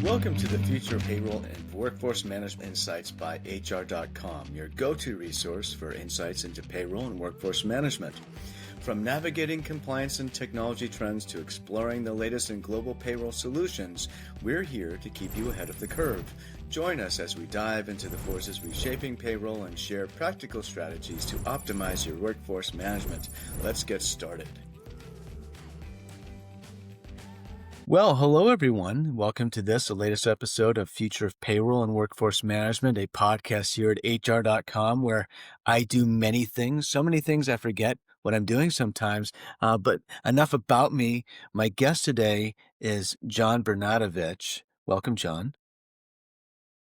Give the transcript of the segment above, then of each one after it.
Welcome to the Future of Payroll and Workforce Management Insights by HR.com, your go-to resource for insights into payroll and workforce management. From navigating compliance and technology trends to exploring the latest in global payroll solutions, we're here to keep you ahead of the curve. Join us as we dive into the forces reshaping payroll and share practical strategies to optimize your workforce management. Let's get started. Well, hello, everyone. Welcome to the latest episode of Future of Payroll and Workforce Management, a podcast here at HR.com, where I do many things, so many things I forget what I'm doing sometimes. But enough about me. My guest today is John Bernatovicz. Welcome, John.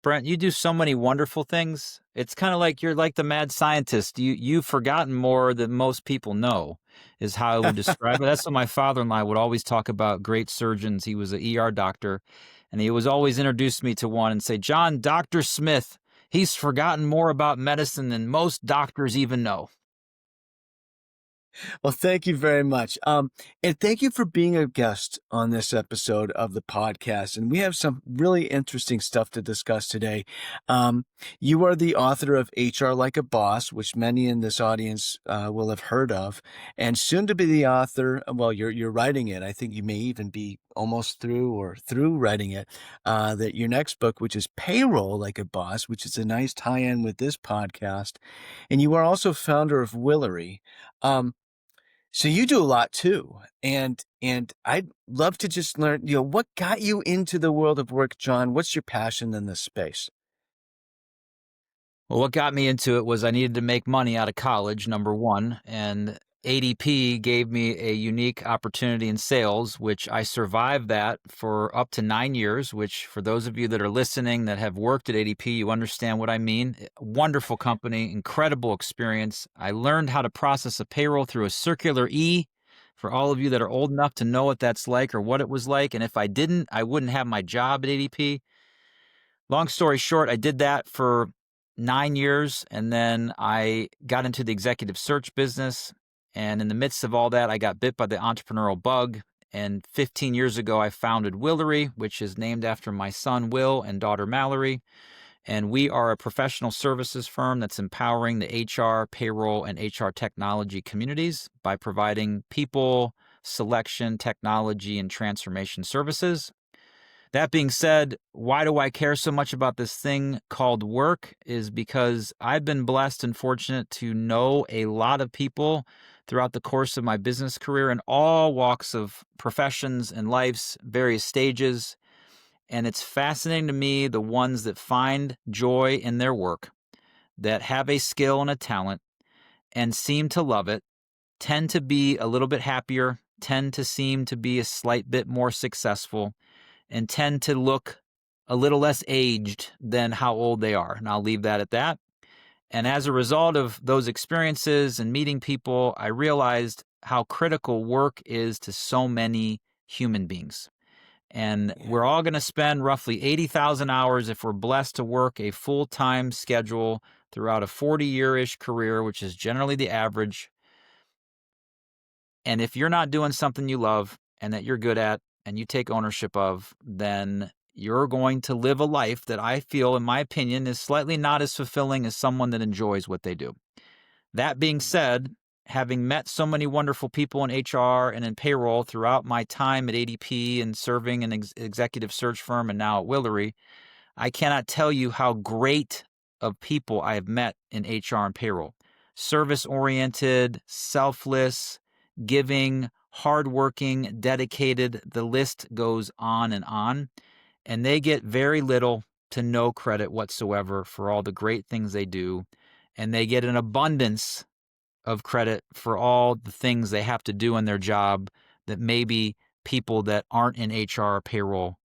Brent, you do so many wonderful things. It's kind of like you're like the mad scientist. You've forgotten more than most people know, is how I would describe it. That's what my father-in-law would always talk about great surgeons. He was an ER doctor, and he was always introduce me to one and say, John, Dr. Smith, he's forgotten more about medicine than most doctors even know. Well, thank you very much. And thank you for being a guest on this episode of the podcast. And we have some really interesting stuff to discuss today. You are the author of HR Like a Boss, which many in this audience will have heard of, and soon to be the author. Well, you're writing it. I think you may even be almost through writing it. That your next book, which is Payroll Like a Boss, which is a nice tie-in with this podcast. And you are also founder of Willory. So you do a lot too. And I'd love to just learn, what got you into the world of work, John? What's your passion in this space? Well, what got me into it was I needed to make money out of college, number one, and ADP gave me a unique opportunity in sales, which I survived that for up to 9 years, which for those of you that are listening that have worked at ADP, you understand what I mean. Wonderful company, incredible experience. I learned how to process a payroll through a circular E for all of you that are old enough to know what that's like or what it was like. And if I didn't, I wouldn't have my job at ADP. Long story short, I did that for 9 years, and then I got into the executive search business. And in the midst of all that, I got bit by the entrepreneurial bug. And 15 years ago, I founded Willory, which is named after my son, Will, and daughter, Mallory. And we are a professional services firm that's empowering the HR, payroll, and HR technology communities by providing people, selection, technology, and transformation services. That being said, why do I care so much about this thing called work is because I've been blessed and fortunate to know a lot of people throughout the course of my business career in all walks of professions and life's various stages. And it's fascinating to me, the ones that find joy in their work, that have a skill and a talent and seem to love it, tend to be a little bit happier, tend to seem to be a slight bit more successful, and tend to look a little less aged than how old they are. And I'll leave that at that. And as a result of those experiences and meeting people, I realized how critical work is to so many human beings. And we're all going to spend roughly 80,000 hours if we're blessed to work a full-time schedule throughout a 40-year-ish career, which is generally the average. And if you're not doing something you love and that you're good at, and you take ownership of, then you're going to live a life that I feel, in my opinion, is slightly not as fulfilling as someone that enjoys what they do. That being said, having met so many wonderful people in HR and in payroll throughout my time at ADP and serving an executive search firm and now at Willory, I cannot tell you how great of people I have met in HR and payroll. Service-oriented, selfless, giving, hardworking, dedicated, the list goes on. And they get very little to no credit whatsoever for all the great things they do. And they get an abundance of credit for all the things they have to do in their job that maybe people that aren't in HR or payroll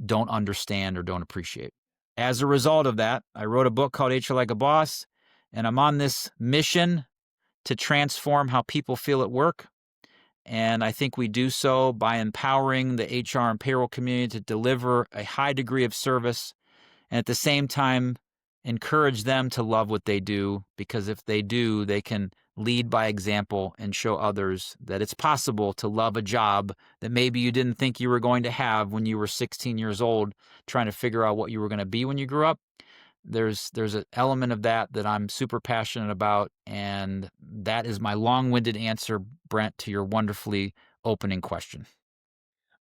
don't understand or don't appreciate. As a result of that, I wrote a book called HR Like a Boss, and I'm on this mission to transform how people feel at work. And I think we do so by empowering the HR and payroll community to deliver a high degree of service and at the same time encourage them to love what they do, because if they do, they can lead by example and show others that it's possible to love a job that maybe you didn't think you were going to have when you were 16 years old, trying to figure out what you were going to be when you grew up. There's an element of that that I'm super passionate about, and that is my long-winded answer, Brent, to your wonderfully opening question.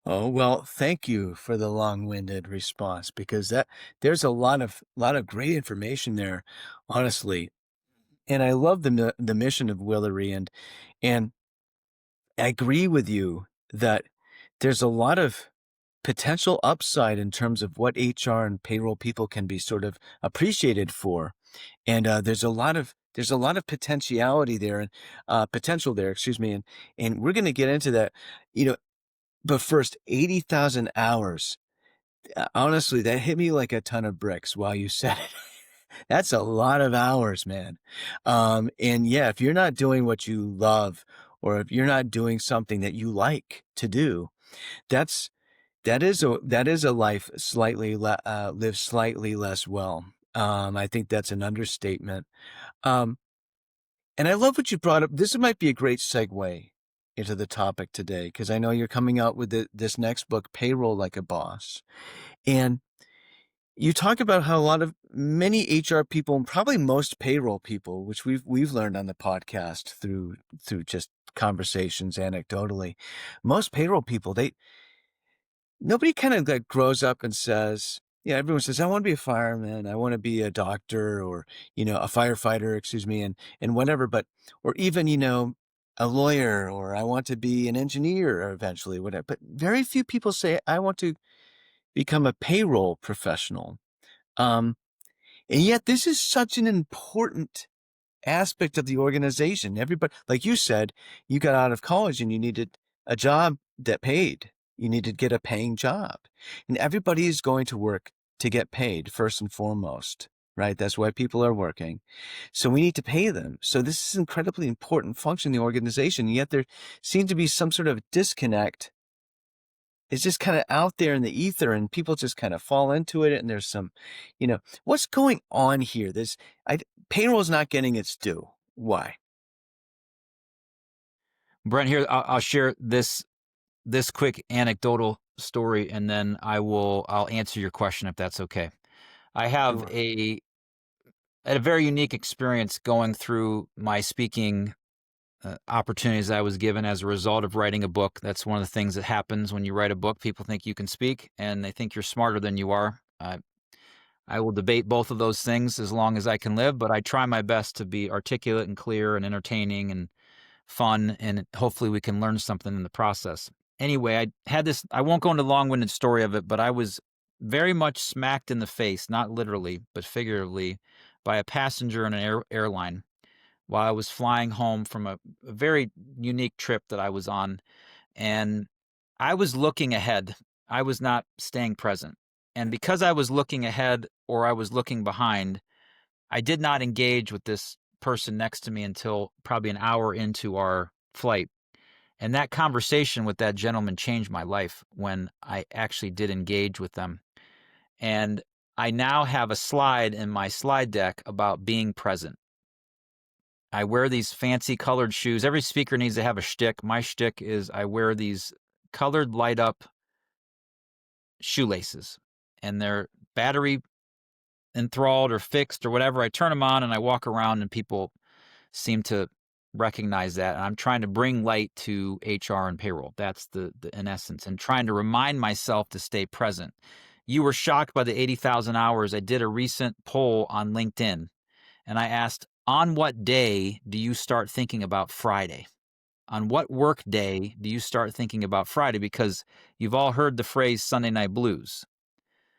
Oh, well, thank you for the long-winded response because there's a lot of great information there, honestly. And I love the mission of Willory, and I agree with you that there's a lot of potential upside in terms of what HR and payroll people can be sort of appreciated for. And there's a lot of potentiality there and potential there, excuse me. And we're going to get into that, you know, but first, 80,000 hours. Honestly, that hit me like a ton of bricks while you said it. That's a lot of hours, man. And yeah, if you're not doing what you love, or if you're not doing something that you like to do, that's that is a life lived slightly less well. I think that's an understatement. Um, and I love what you brought up. This might be a great segue into the topic today because I know you're coming out with this next book, Payroll Like a Boss, and you talk about how many HR people, and probably most payroll people, which we've learned on the podcast through just conversations anecdotally, most payroll people, nobody kind of like grows up and says, yeah, everyone says, I want to be a fireman, I want to be a doctor, or a firefighter, excuse me, and whatever, but or even a lawyer, or I want to be an engineer eventually, whatever. But very few people say, I want to become a payroll professional. Um, and yet this is such an important aspect of the organization. Everybody, like you said, you got out of college and you needed a job that paid. You need to get a paying job. And everybody is going to work to get paid first and foremost, right? That's why people are working. So we need to pay them. So this is an incredibly important function in the organization. And yet there seems to be some sort of disconnect. It's just kind of out there in the ether and people just kind of fall into it. And there's what's going on here? Payroll is not getting its due. Why? Brent, here I'll share this quick anecdotal story, and then I'll answer your question if that's okay. I have Sure. a very unique experience going through my speaking opportunities I was given as a result of writing a book. That's one of the things that happens when you write a book. People think you can speak, and they think you're smarter than you are. I will debate both of those things as long as I can live, but I try my best to be articulate and clear and entertaining and fun, and hopefully we can learn something in the process. Anyway, I won't go into the long-winded story of it, but I was very much smacked in the face, not literally, but figuratively, by a passenger in an airline while I was flying home from a very unique trip that I was on. And I was looking ahead. I was not staying present. And because I was looking ahead or I was looking behind, I did not engage with this person next to me until probably an hour into our flight. And that conversation with that gentleman changed my life when I actually did engage with them. And I now have a slide in my slide deck about being present. I wear these fancy colored shoes. Every speaker needs to have a shtick. My shtick is I wear these colored light up shoelaces, and they're battery enthralled or fixed or whatever. I turn them on and I walk around, and people seem to recognize that. And I'm trying to bring light to HR and payroll. That's the in essence, and trying to remind myself to stay present. You were shocked by the 80,000 hours. I did a recent poll on LinkedIn, and I asked, on what day do you start thinking about Friday? On what work day do you start thinking about Friday? Because you've all heard the phrase Sunday night blues.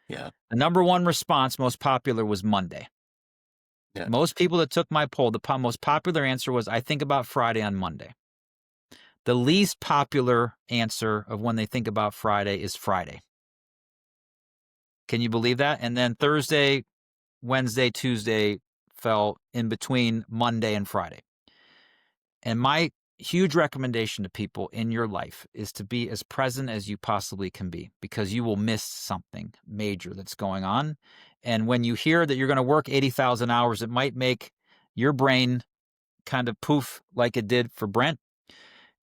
Yeah. The number one response, most popular, was Monday. Yeah. Most people that took my poll, the most popular answer was, I think about Friday on Monday. The least popular answer of when they think about Friday is Friday. Can you believe that? And then Thursday, Wednesday, Tuesday fell in between Monday and Friday. And my huge recommendation to people in your life is to be as present as you possibly can be, because you will miss something major that's going on. And when you hear that you're going to work 80,000 hours, it might make your brain kind of poof like it did for Brent.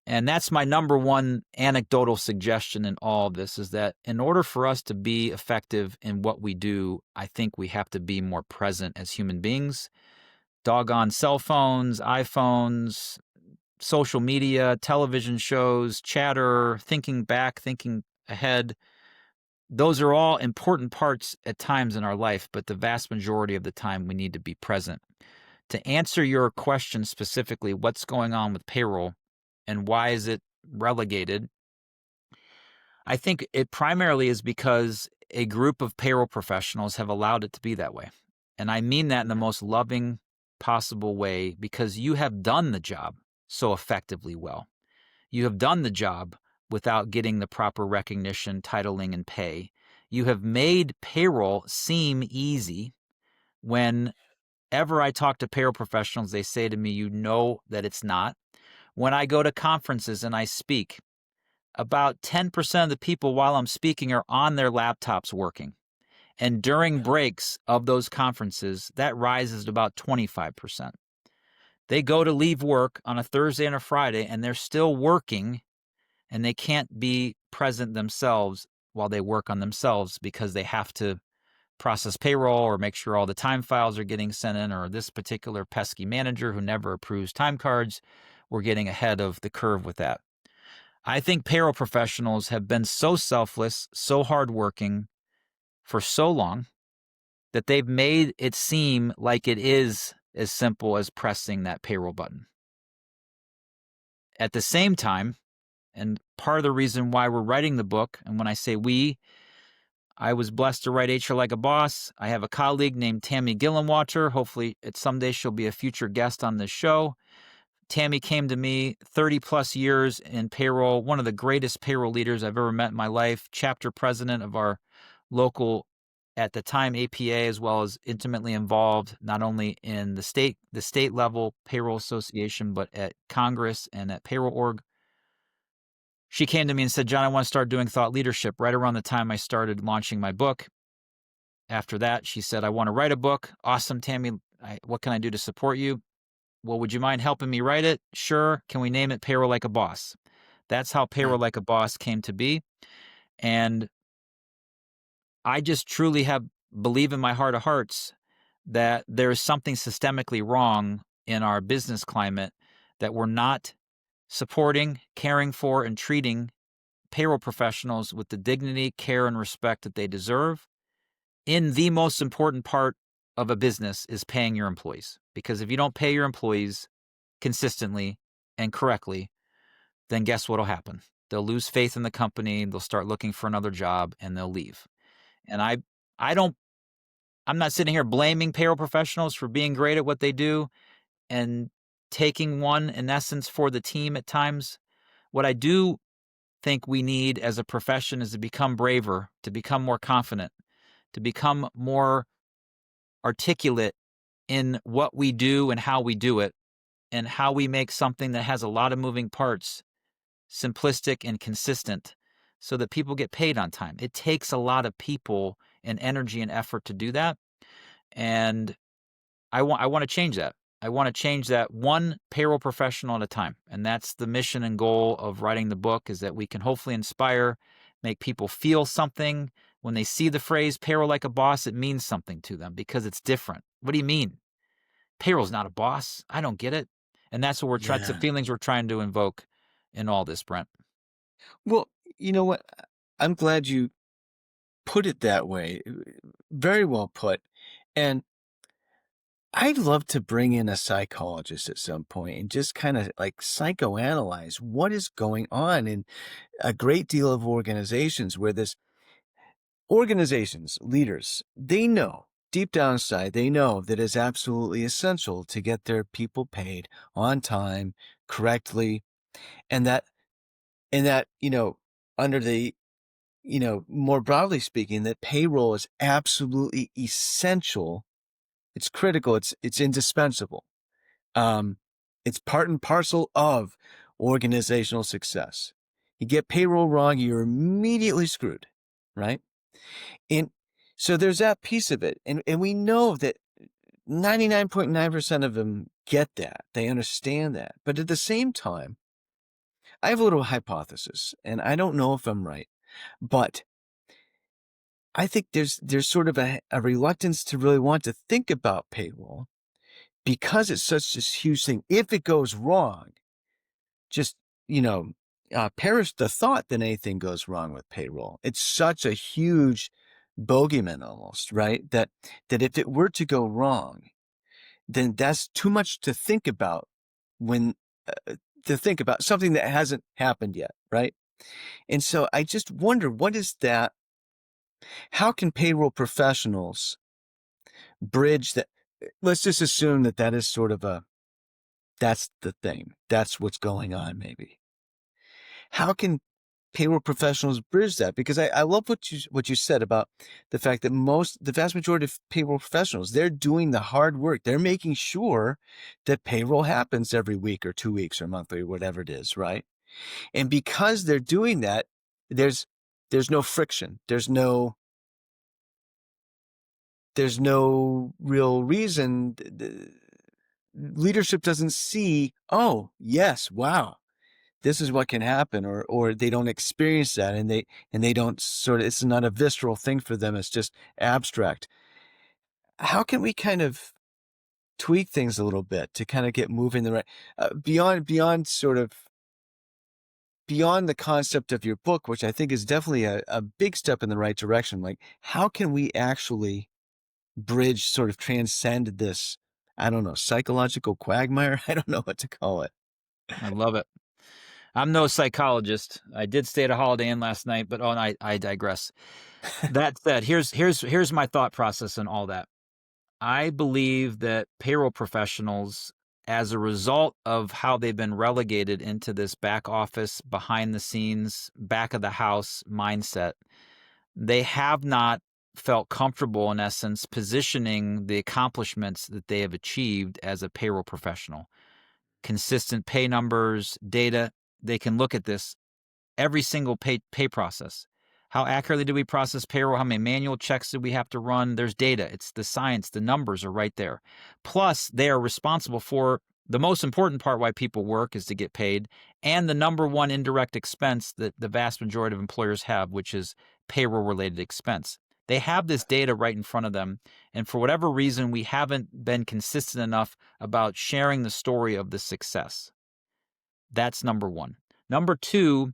And that's my number one anecdotal suggestion in all of this, is that in order for us to be effective in what we do, I think we have to be more present as human beings. Doggone cell phones, iPhones, social media, television shows, chatter, thinking back, thinking ahead. Those are all important parts at times in our life, but the vast majority of the time we need to be present. To answer your question specifically, what's going on with payroll and why is it relegated? I think it primarily is because a group of payroll professionals have allowed it to be that way. And I mean that in the most loving possible way, because you have done the job so effectively well. You have done the job without getting the proper recognition, titling, and pay. You have made payroll seem easy. Whenever I talk to payroll professionals, they say to me, you know that it's not. When I go to conferences and I speak, about 10% of the people while I'm speaking are on their laptops working. And during breaks of those conferences, that rises to about 25%. They go to leave work on a Thursday and a Friday, and they're still working, and they can't be present themselves while they work on themselves because they have to process payroll or make sure all the time files are getting sent in, or this particular pesky manager who never approves time cards. We're getting ahead of the curve with that. I think payroll professionals have been so selfless, so hardworking for so long that they've made it seem like it is as simple as pressing that payroll button. At the same time, and part of the reason why we're writing the book, and when I say we, I was blessed to write HR Like a Boss. I have a colleague named Tammy Gillenwater. Hopefully, someday she'll be a future guest on this show. Tammy came to me 30 plus years in payroll, one of the greatest payroll leaders I've ever met in my life, chapter president of our local, at the time, APA, as well as intimately involved not only in the state level payroll association, but at Congress and at Payroll Org. She came to me and said, John, I want to start doing thought leadership right around the time I started launching my book. After that, she said, I want to write a book. Awesome, Tammy. What can I do to support you? Well, would you mind helping me write it? Sure. Can we name it Payroll Like a Boss? That's how Payroll Like a Boss came to be. And I just truly believe in my heart of hearts that there is something systemically wrong in our business climate, that we're not supporting, caring for, and treating payroll professionals with the dignity, care, and respect that they deserve. In the most important part of a business is paying your employees. Because if you don't pay your employees consistently and correctly, then guess what'll happen? They'll lose faith in the company, they'll start looking for another job, and they'll leave. And I'm not sitting here blaming payroll professionals for being great at what they do and taking one, in essence, for the team at times. What I do think we need as a profession is to become braver, to become more confident, to become more articulate in what we do and how we do it, and how we make something that has a lot of moving parts simplistic and consistent so that people get paid on time. It takes a lot of people and energy and effort to do that. And I want to change that. I want to change that one payroll professional at a time. And that's the mission and goal of writing the book, is that we can hopefully inspire, make people feel something. When they see the phrase payroll like a boss, it means something to them because it's different. What do you mean? Payroll's not a boss. I don't get it. And that's what that's the Yeah. feelings we're trying to invoke in all this, Brent. Well, you know what? I'm glad you put it that way. Very well put. And I'd love to bring in a psychologist at some point and just kind of like psychoanalyze what is going on in a great deal of organizations where leaders, they know deep down inside, they know that it's absolutely essential to get their people paid on time, correctly, and that, under the, more broadly speaking, that payroll is absolutely essential. It's critical. It's indispensable. Um, it's part and parcel of organizational success. You get payroll wrong, you're immediately screwed, right? And so there's that piece of it. And we know that 99.9% of them get that. They understand that. But at the same time, I have a little hypothesis, and I don't know if I'm right, but I think there's sort of a reluctance to really want to think about payroll because it's such this huge thing. If it goes wrong, just, perish the thought that anything goes wrong with payroll. It's such a huge bogeyman almost, right? That if it were to go wrong, then that's too much to think about when to think about something that hasn't happened yet, right? And so I just wonder, what is that? How can payroll professionals bridge that? Let's just assume that that is sort of that's the thing. That's what's going on, maybe. How can payroll professionals bridge that? Because I love what you said about the fact that the vast majority of payroll professionals, they're doing the hard work. They're making sure that payroll happens every week or 2 weeks or monthly or whatever it is, right? And because they're doing that, there's no friction. There's no real reason. Leadership doesn't see, oh, yes, wow, this is what can happen, or they don't experience that, and they don't it's not a visceral thing for them. It's just abstract. How can we kind of tweak things a little bit to kind of get moving the right beyond the concept of your book, which I think is definitely a big step in the right direction? Like, how can we actually bridge, sort of transcend this, I don't know, psychological quagmire? I don't know what to call it. I love it. I'm no psychologist. I did stay at a Holiday Inn last night, but I digress. That said, here's my thought process and all that. I believe that payroll professionals, as a result of how they've been relegated into this back office, behind the scenes, back of the house mindset, they have not felt comfortable, in essence, positioning the accomplishments that they have achieved as a payroll professional. Consistent pay numbers, data, they can look at this every single pay process. How accurately do we process payroll? How many manual checks do we have to run? There's data. It's the science. The numbers are right there. Plus, they are responsible for the most important part why people work is to get paid, and the number one indirect expense that the vast majority of employers have, which is payroll-related expense. They have this data right in front of them, and for whatever reason, we haven't been consistent enough about sharing the story of the success. That's number one. Number two,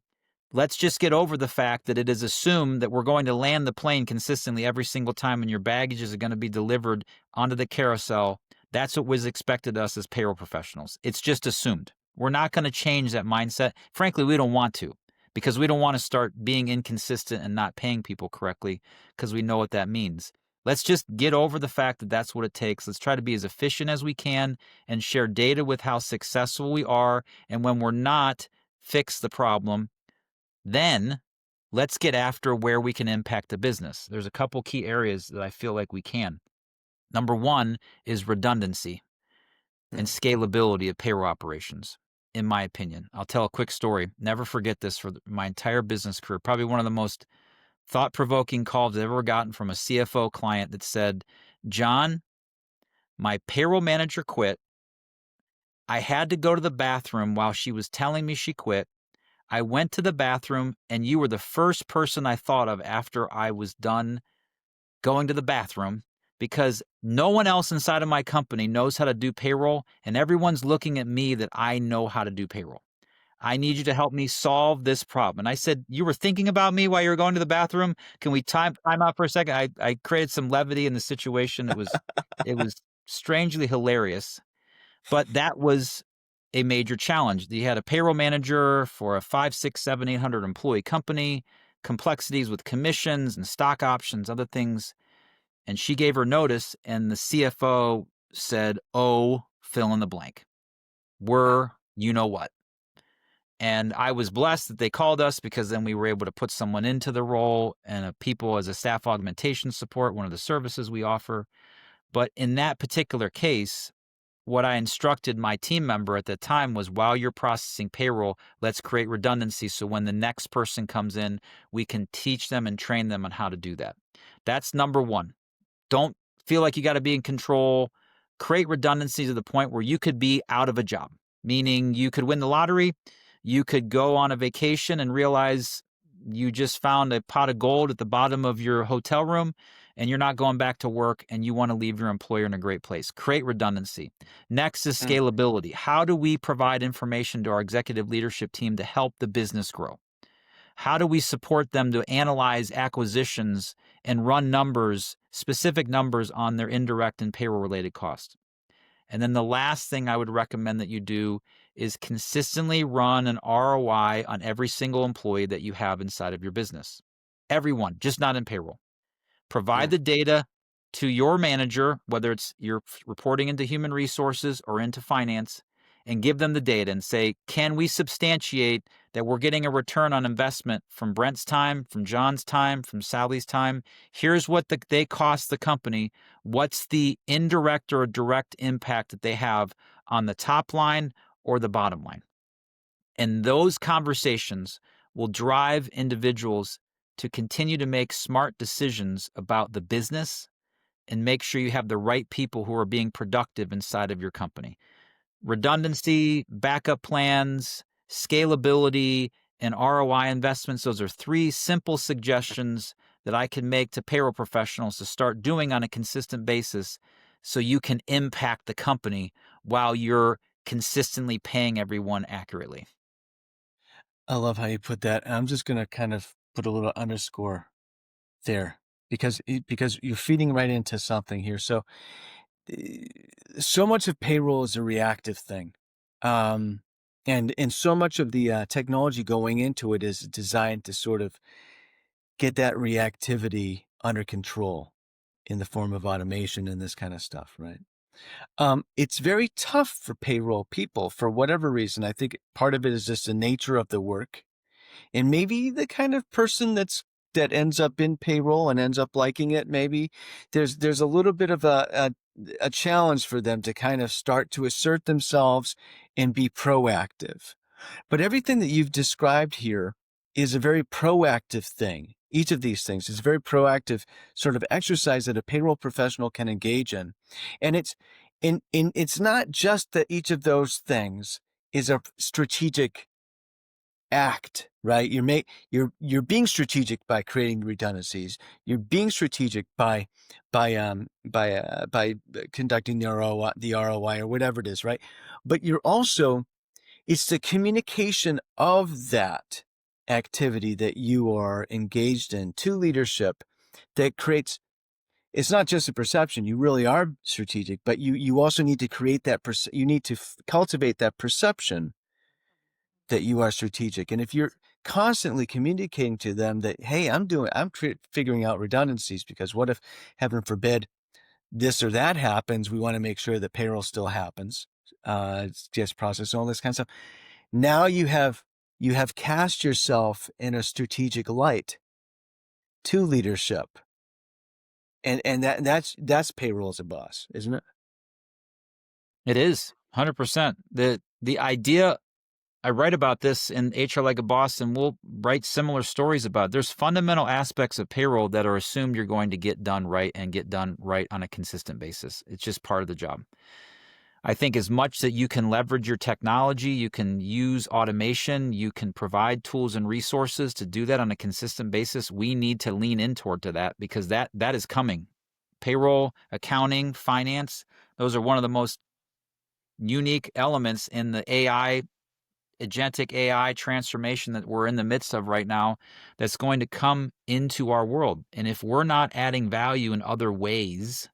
let's just get over the fact that it is assumed that we're going to land the plane consistently every single time and your baggage is going to be delivered onto the carousel. That's what was expected of us as payroll professionals. It's just assumed. We're not going to change that mindset. Frankly, we don't want to, because we don't want to start being inconsistent and not paying people correctly, because we know what that means. Let's just get over the fact that that's what it takes. Let's try to be as efficient as we can and share data with how successful we are. And when we're not, fix the problem. Then let's get after where we can impact the business. There's a couple key areas that I feel like we can. Number one is redundancy and scalability of payroll operations, in my opinion. I'll tell a quick story. Never forget this for my entire business career. Probably one of the most thought-provoking calls I've ever gotten from a CFO client that said, John, my payroll manager quit. I had to go to the bathroom while she was telling me she quit. I went to the bathroom, and you were the first person I thought of after I was done going to the bathroom, because no one else inside of my company knows how to do payroll, and everyone's looking at me that I know how to do payroll. I need you to help me solve this problem. And I said, you were thinking about me while you were going to the bathroom? Can we time out for a second? I created some levity in the situation. It was strangely hilarious. But that was a major challenge. You had a payroll manager for a 5, 6, 7, 800 employee company, complexities with commissions and stock options, other things. And she gave her notice, and the CFO said, oh, fill in the blank. We're you know what. And I was blessed that they called us, because then we were able to put someone into the role and people as a staff augmentation support, one of the services we offer. But in that particular case, what I instructed my team member at the time was, while you're processing payroll, let's create redundancy so when the next person comes in, we can teach them and train them on how to do that. That's number one. Don't feel like you got to be in control. create redundancy to the point where you could be out of a job, meaning you could win the lottery, you could go on a vacation and realize you just found a pot of gold at the bottom of your hotel room and you're not going back to work and you want to leave your employer in a great place. Create redundancy. Next is Mm. scalability. How do we provide information to our executive leadership team to help the business grow? How do we support them to analyze acquisitions and run numbers, specific numbers on their indirect and payroll related costs? And then the last thing I would recommend that you do is consistently run an ROI on every single employee that you have inside of your business. Everyone, just not in payroll. Provide Yeah. the data to your manager, whether it's you're reporting into human resources or into finance, and give them the data and say, can we substantiate that we're getting a return on investment from Brent's time, from John's time, from Sally's time? Here's what they cost the company. What's the indirect or direct impact that they have on the top line or the bottom line? And those conversations will drive individuals to continue to make smart decisions about the business and make sure you have the right people who are being productive inside of your company. Redundancy, backup plans, scalability, and ROI investments. Those are three simple suggestions that I can make to payroll professionals to start doing on a consistent basis so you can impact the company while you're consistently paying everyone accurately. I love how you put that. And I'm just going to kind of put a little underscore there because you're feeding right into something here. So eh, so much of payroll is a reactive thing. Um, and so much of the technology going into it is designed to sort of get that reactivity under control in the form of automation and this kind of stuff, right? It's very tough for payroll people for whatever reason. I think part of it is just the nature of the work and maybe the kind of person that ends up in payroll and ends up liking it. Maybe there's a little bit of a challenge for them to kind of start to assert themselves and be proactive. But everything that you've described here is a very proactive thing. Each of these things is a very proactive sort of exercise that a payroll professional can engage in. And it's not just that each of those things is a strategic act, right? You're being strategic by creating redundancies. You're being strategic by conducting the ROI or whatever it is, right? But you're also it's the communication of that activity that you are engaged in to leadership that creates it's not just a perception. You really are strategic, but you also need to create that you need to cultivate that perception that you are strategic. And if you're constantly communicating to them that, hey, I'm figuring out redundancies because what if, heaven forbid, this or that happens? We want to make sure that payroll still happens. It's just process all this kind of stuff. Now you have cast yourself in a strategic light to leadership. And that's payroll as a boss, isn't it? It is 100%. The idea I write about this in HR Like a Boss, and we'll write similar stories about it. There's fundamental aspects of payroll that are assumed you're going to get done right and get done right on a consistent basis. It's just part of the job. I think as much that you can leverage your technology, you can use automation, you can provide tools and resources to do that on a consistent basis. We need to lean in toward to that because that is coming. Payroll, accounting, finance, those are one of the most unique elements in the agentic AI transformation that we're in the midst of right now that's going to come into our world. And if we're not adding value in other ways,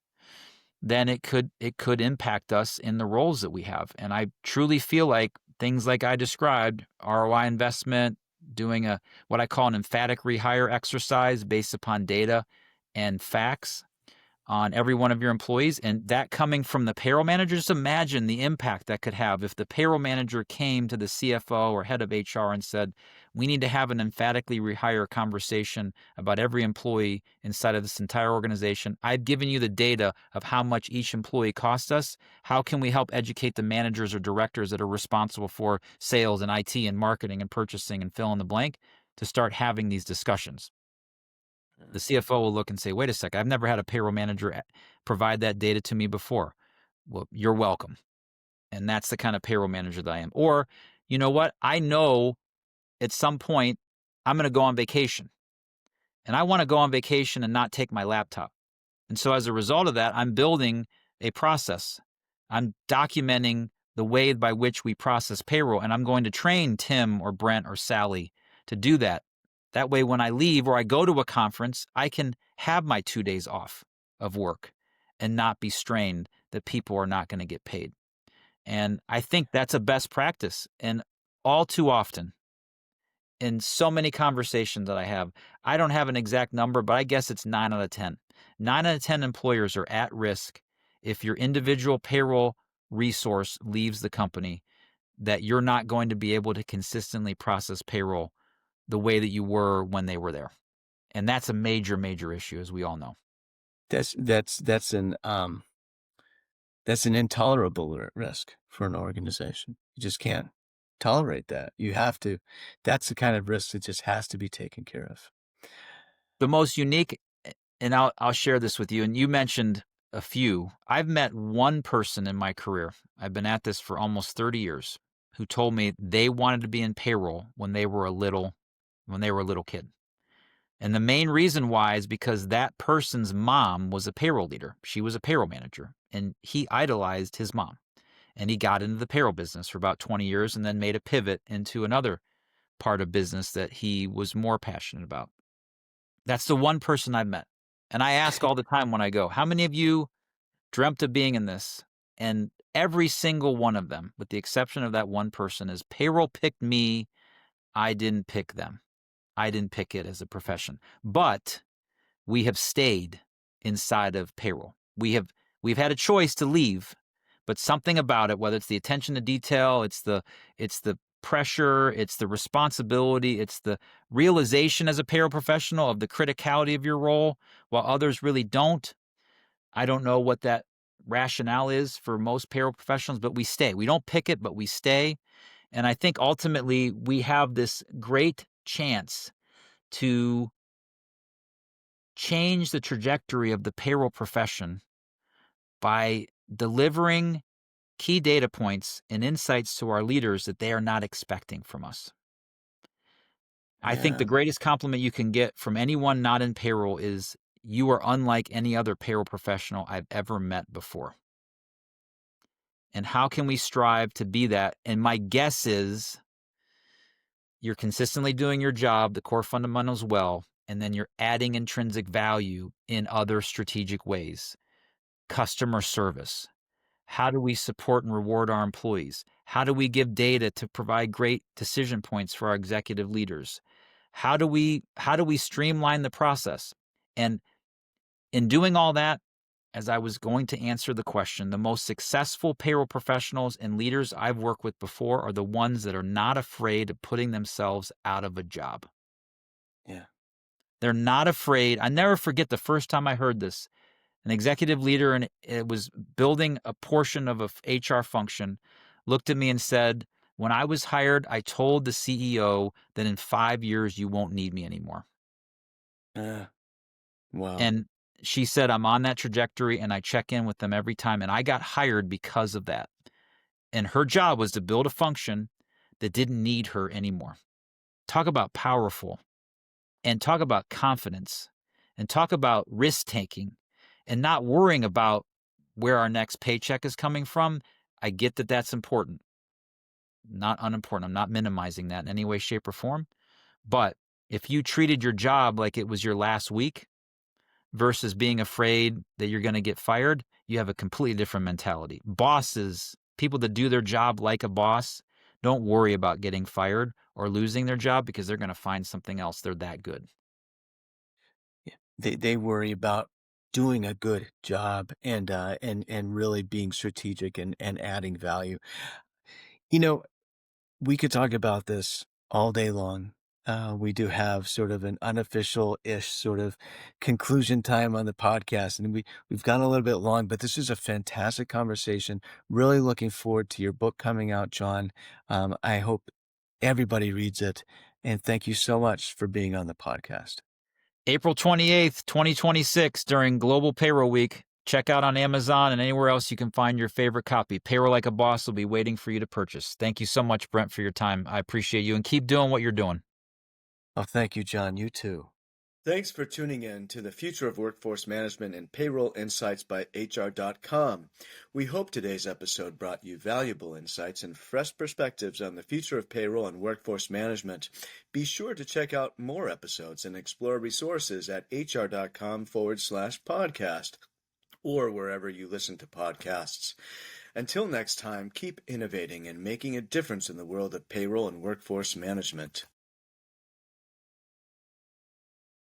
then it could impact us in the roles that we have. And I truly feel like things like I described, ROI investment, doing a what I call an emphatic rehire exercise based upon data and facts on every one of your employees, and that coming from the payroll manager. Just imagine the impact that could have if the payroll manager came to the CFO or head of HR and said, we need to have an emphatically rehire conversation about every employee inside of this entire organization. I've given you the data of how much each employee costs us. How can we help educate the managers or directors that are responsible for sales and IT and marketing and purchasing and fill in the blank to start having these discussions? The CFO will look and say, wait a sec, I've never had a payroll manager provide that data to me before. Well, you're welcome. And that's the kind of payroll manager that I am. Or, you know what? I know at some point I'm going to go on vacation, and I want to go on vacation and not take my laptop. And so as a result of that, I'm building a process. I'm documenting the way by which we process payroll, and I'm going to train Tim or Brent or Sally to do that. That way, when I leave or I go to a conference, I can have my 2 days off of work and not be strained that people are not going to get paid. And I think that's a best practice. And all too often, in so many conversations that I have, I don't have an exact number, but I guess it's 9 out of 10. 9 out of 10 employers are at risk if your individual payroll resource leaves the company, that you're not going to be able to consistently process payroll the way that you were when they were there. And that's a major, major issue, as we all know. That's an intolerable risk for an organization. You just can't tolerate that. You have to. That's the kind of risk that just has to be taken care of. The most unique, and I'll share this with you, and you mentioned a few. I've met one person in my career, I've been at this for almost 30 years, who told me they wanted to be in payroll when they were a little kid. And the main reason why is because that person's mom was a payroll leader. She was a payroll manager, and he idolized his mom. And he got into the payroll business for about 20 years and then made a pivot into another part of business that he was more passionate about. That's the one person I've met. And I ask all the time when I go, how many of you dreamt of being in this? And every single one of them, with the exception of that one person, is payroll picked me. I didn't pick them. I didn't pick it as a profession. But we have stayed inside of payroll. We've had a choice to leave, but something about it, whether it's the attention to detail, it's the pressure, it's the responsibility, it's the realization as a payroll professional of the criticality of your role, while others really don't. I don't know what that rationale is for most payroll professionals, but we stay. We don't pick it, but we stay. And I think ultimately we have this great chance to change the trajectory of the payroll profession by delivering key data points and insights to our leaders that they are not expecting from us. I think the Yeah. greatest compliment you can get from anyone not in payroll is, you are unlike any other payroll professional I've ever met before. And how can we strive to be that? And my guess is you're consistently doing your job, the core fundamentals well, and then you're adding intrinsic value in other strategic ways. Customer service. How do we support and reward our employees? How do we give data to provide great decision points for our executive leaders? How do we streamline the process? And in doing all that, as I was going to answer the question, the most successful payroll professionals and leaders I've worked with before are the ones that are not afraid of putting themselves out of a job. Yeah. They're not afraid. I never forget the first time I heard this. An executive leader, and it was building a portion of a HR function, looked at me and said, when I was hired, I told the CEO that in 5 years you won't need me anymore. Uh, wow. And she said, I'm on that trajectory and I check in with them every time. And I got hired because of that. And her job was to build a function that didn't need her anymore. Talk about powerful, and talk about confidence, and talk about risk taking, and not worrying about where our next paycheck is coming from. I get that that's important, not unimportant. I'm not minimizing that in any way, shape, or form. But if you treated your job like it was your last week versus being afraid that you're going to get fired, you have a completely different mentality. Bosses, people that do their job like a boss, don't worry about getting fired or losing their job because they're going to find something else. They're that good. Yeah. They worry about doing a good job and really being strategic and adding value. You know, we could talk about this all day long. We do have sort of an unofficial-ish sort of conclusion time on the podcast, and we've gone a little bit long, but this is a fantastic conversation. Really looking forward to your book coming out, John. I hope everybody reads it, and thank you so much for being on the podcast. April 28th, 2026, during Global Payroll Week. Check out on Amazon and anywhere else you can find your favorite copy. Payroll Like a Boss will be waiting for you to purchase. Thank you so much, Brent, for your time. I appreciate you, and keep doing what you're doing. Oh, thank you, John. You too. Thanks for tuning in to the Future of Workforce Management and Payroll Insights by HR.com. We hope today's episode brought you valuable insights and fresh perspectives on the future of payroll and workforce management. Be sure to check out more episodes and explore resources at HR.com/podcast or wherever you listen to podcasts. Until next time, keep innovating and making a difference in the world of payroll and workforce management.